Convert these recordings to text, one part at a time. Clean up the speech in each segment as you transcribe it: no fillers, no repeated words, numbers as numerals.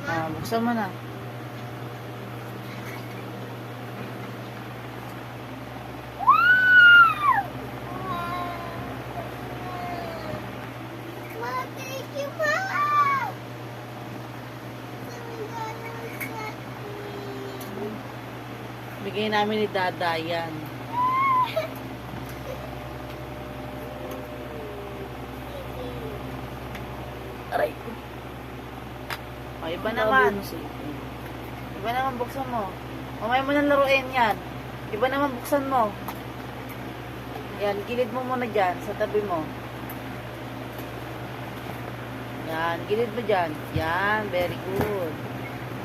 Ah, buksan mo na. Ma, thank you, Ma! Bigay namin ni Dada yan. Aray. O, iba naman. Iba naman buksan mo. Mamaya mo nang laruin yan. Iba naman buksan mo. Yan, gilid mo muna dyan, sa tabi mo. Yan, gilid mo dyan. Yan, very good.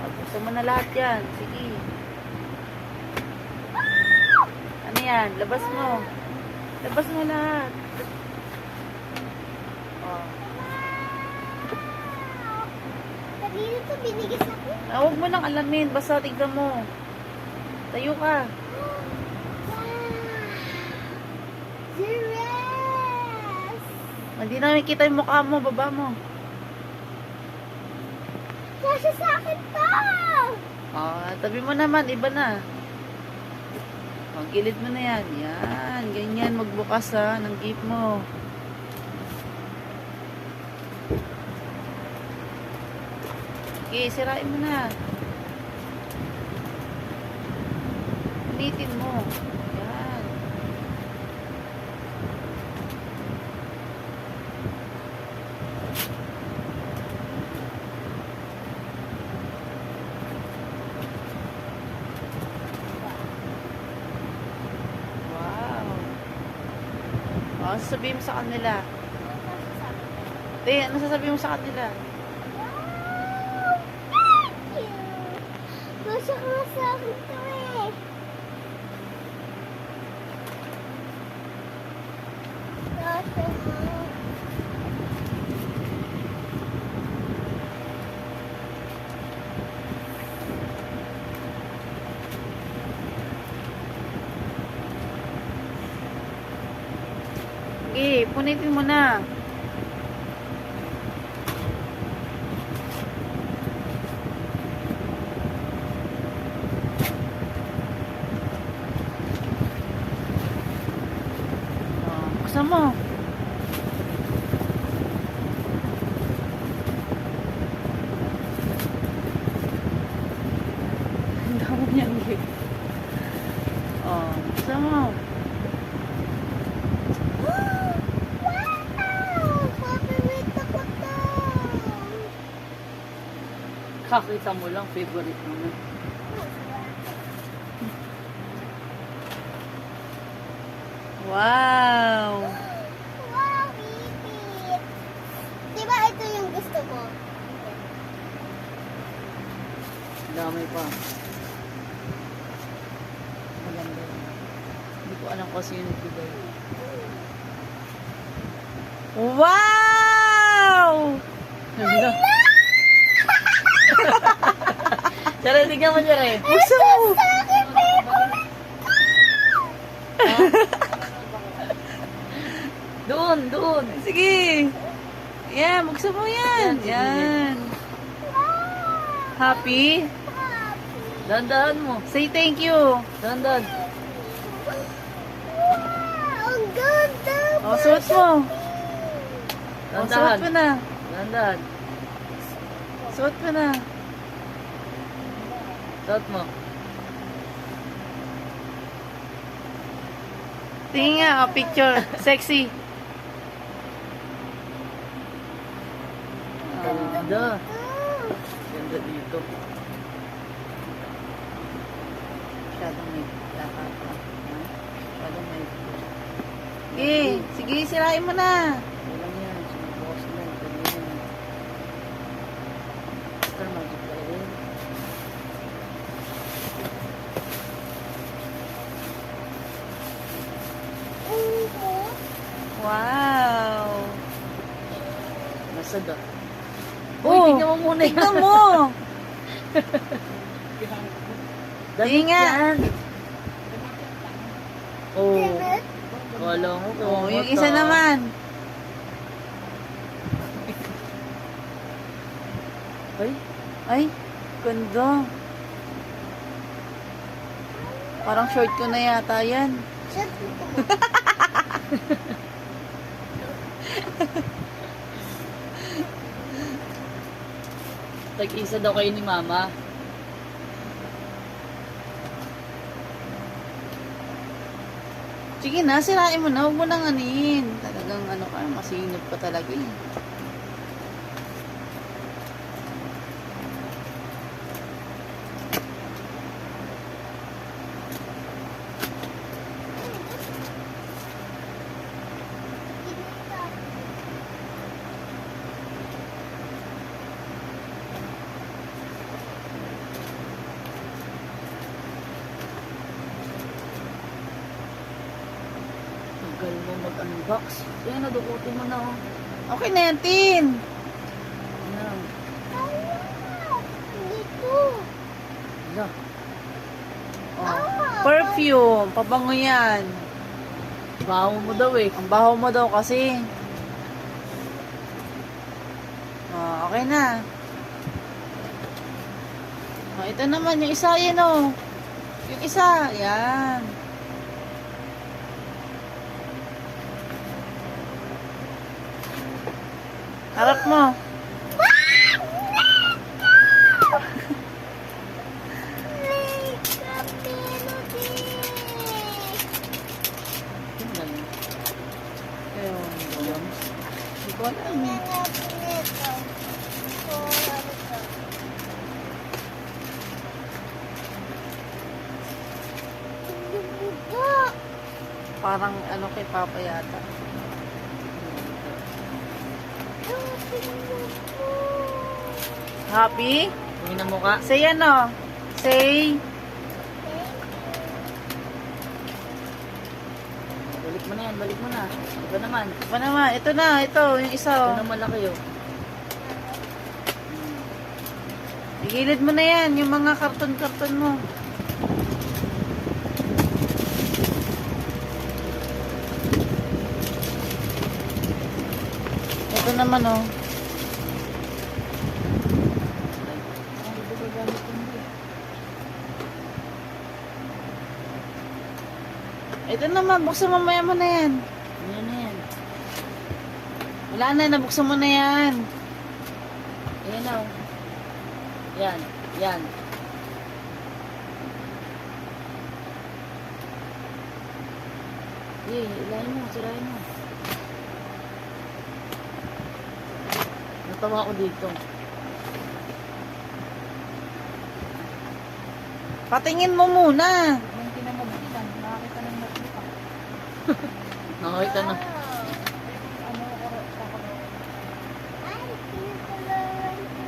O, buksan mo na lahat yan. Sige. Ano yan? Labas mo. Labas mo lahat. O. Kanina to binigis ako. Huwag mo nang alamin. Basta tignan mo. Tayo ka. Giraffe! Hindi namin kita yung mukha mo. Baba mo. Kasya sa akin to! Tabi mo naman. Iba na. Gilid mo na yan. Yan. Ganyan. Magbukas ha. Ng gift mo. Okay. Sirain mo na. Ulitin mo. Yan. Wow. Sasabihin mo sa kanila. Ano sasabihin mo sa kanila? Wow! Thank you! Kasya ka sa akin to eh. Kasya mo. Okay, punitin mo na. Buksan mo. Ang dami niyang gift. Buksan mo. Wow! Favorite ako to! Kakita mo lang, favorite mo na. Wow! Wow, Ipit! Diba ito yung gusto mo? Dami pa. Maganda. Hindi ko alam kasi yung nagbigay. Wow! Ganda. Tara, tignan mo dyan eh. Buksan mo! Sa akin, favorite! Doon. Sige. Yan, buksan mo yan. Yan. Wow! Happy? Happy! Dandahan mo. Say thank you. Dandan. Wow! Ang ganda! Suot mo. Dandahan. Suot mo na. Dandan. Suot mo na. Suot mo. Tingin nga, picture. Sexy. Ganda. Ah, Ganda dito. Masyadong may lakad pa. Masyadong may... Sige, sirain mo na. Walang yan. Sumubukas na. Ganda yan. Star Magic pala rin. Wow. Nasag ah. Oh, tingnan mo muna yan. tignan mo. Damit Tinga. yan. Oh. David? Kala mo. Oh, yung isa naman. Ay, Ay, ganda. Parang short ko na yata yan. Shut Tag-isa daw kayo ni mama. Sige na, sirain mo na. Huwag mo nang anin. Talagang ano ka, masinop ka talaga eh. Tagal mo mag-unbox. Yan, nadukutin mo na oh. Okay na yan, Tin. Ano? Dito. Hala. Oh. Perfume. Pabango yan. Baho mo daw eh. Ang baho mo daw kasi. Oh, okay na. Oh, ito naman, yung isa, yan oh. Yung isa, yan. Harap mo. Makeup melody. Tingnan. Ayun. Ayun. Hindi ko alam. Tingnan natin ito. So, ano to? Ang buga. Parang ano kay Papa yata. Ang tingnan mo. Happy? Tingin na mukha. Say ano? Say, Balik mo na yan, balik mo na. Iba naman. ba naman? Ito na, ito, yung isa Ito oh. na malaki oh. Igilid mo na yan, yung mga karton-karton mo. Ito naman oh. Ito naman, buksan mo maya mo na yan. Yan na yan. Wala na, nabuksan mo na yan. Ayan na oh. Yan. Yan. Ilayin mo, sirayin mo. Natawa ko dito. Patingin mo muna. Nakakita na. Ay, pinakalaran ko.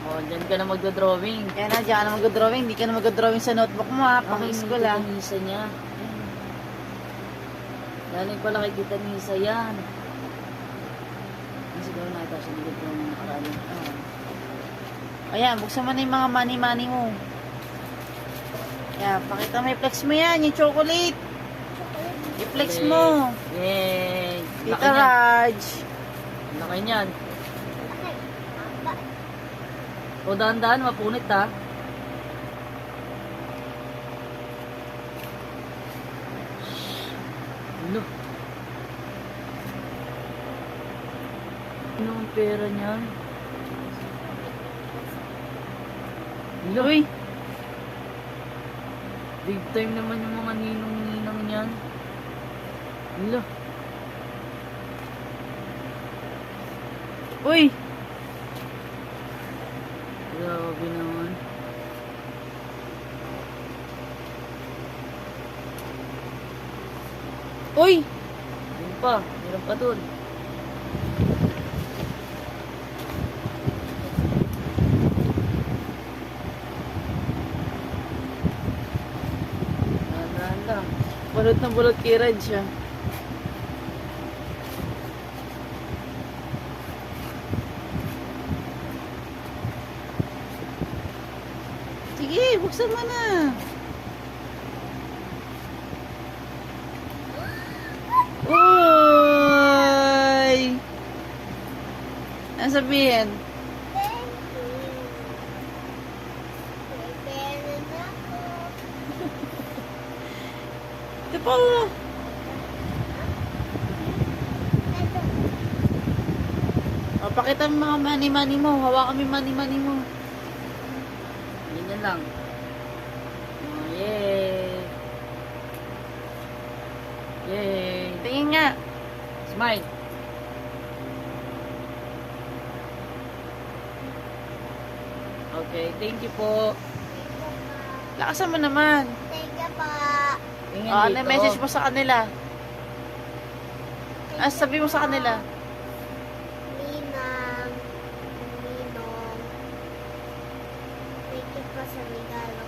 Oh, dyan ka na magdodrawing. Kaya na, diyan ka na mag-drawing. Hindi ka na mag-drawing sa notebook mo ha. Pang-school ha. Nisa niya. Galing pala kay Tita Nisa yan. Kasi daw nata siya dito ng nakaraan. Ayan, buksan mo na yung mga money-money mo. Ayan, pakita mo, i-flex mo yan, yung chocolate. I-flex mo. Yay! Tita Raj. Laki niyan. Laki. Aba. O dahan-dahan, mapunit ha. Ano? Ano ang pera niyan? Ano? Uy, Big time naman yung mga ninong-ninang niyan. Hala. uy. Grabe naman. Uy, Yun pa. Meron pa dun. Dahan-dahan lang. balot na balot kay Raj siya. Sige, buksan mo na. Uy! Ano sabihin? Thank you. po. Ito. O, pakita mo mga money-money mo. Hawakan mo yung money-money mo. Ganyan lang. Oh, yay. Yay. Tingin nga. Smile. Okay, thank you po. Lakasan mo naman. Thank you po. Tingin Ano dito. message mo sa kanila? Ah, sabi mo sa kanila. Ninang, Ninong, thank you po sa regalo.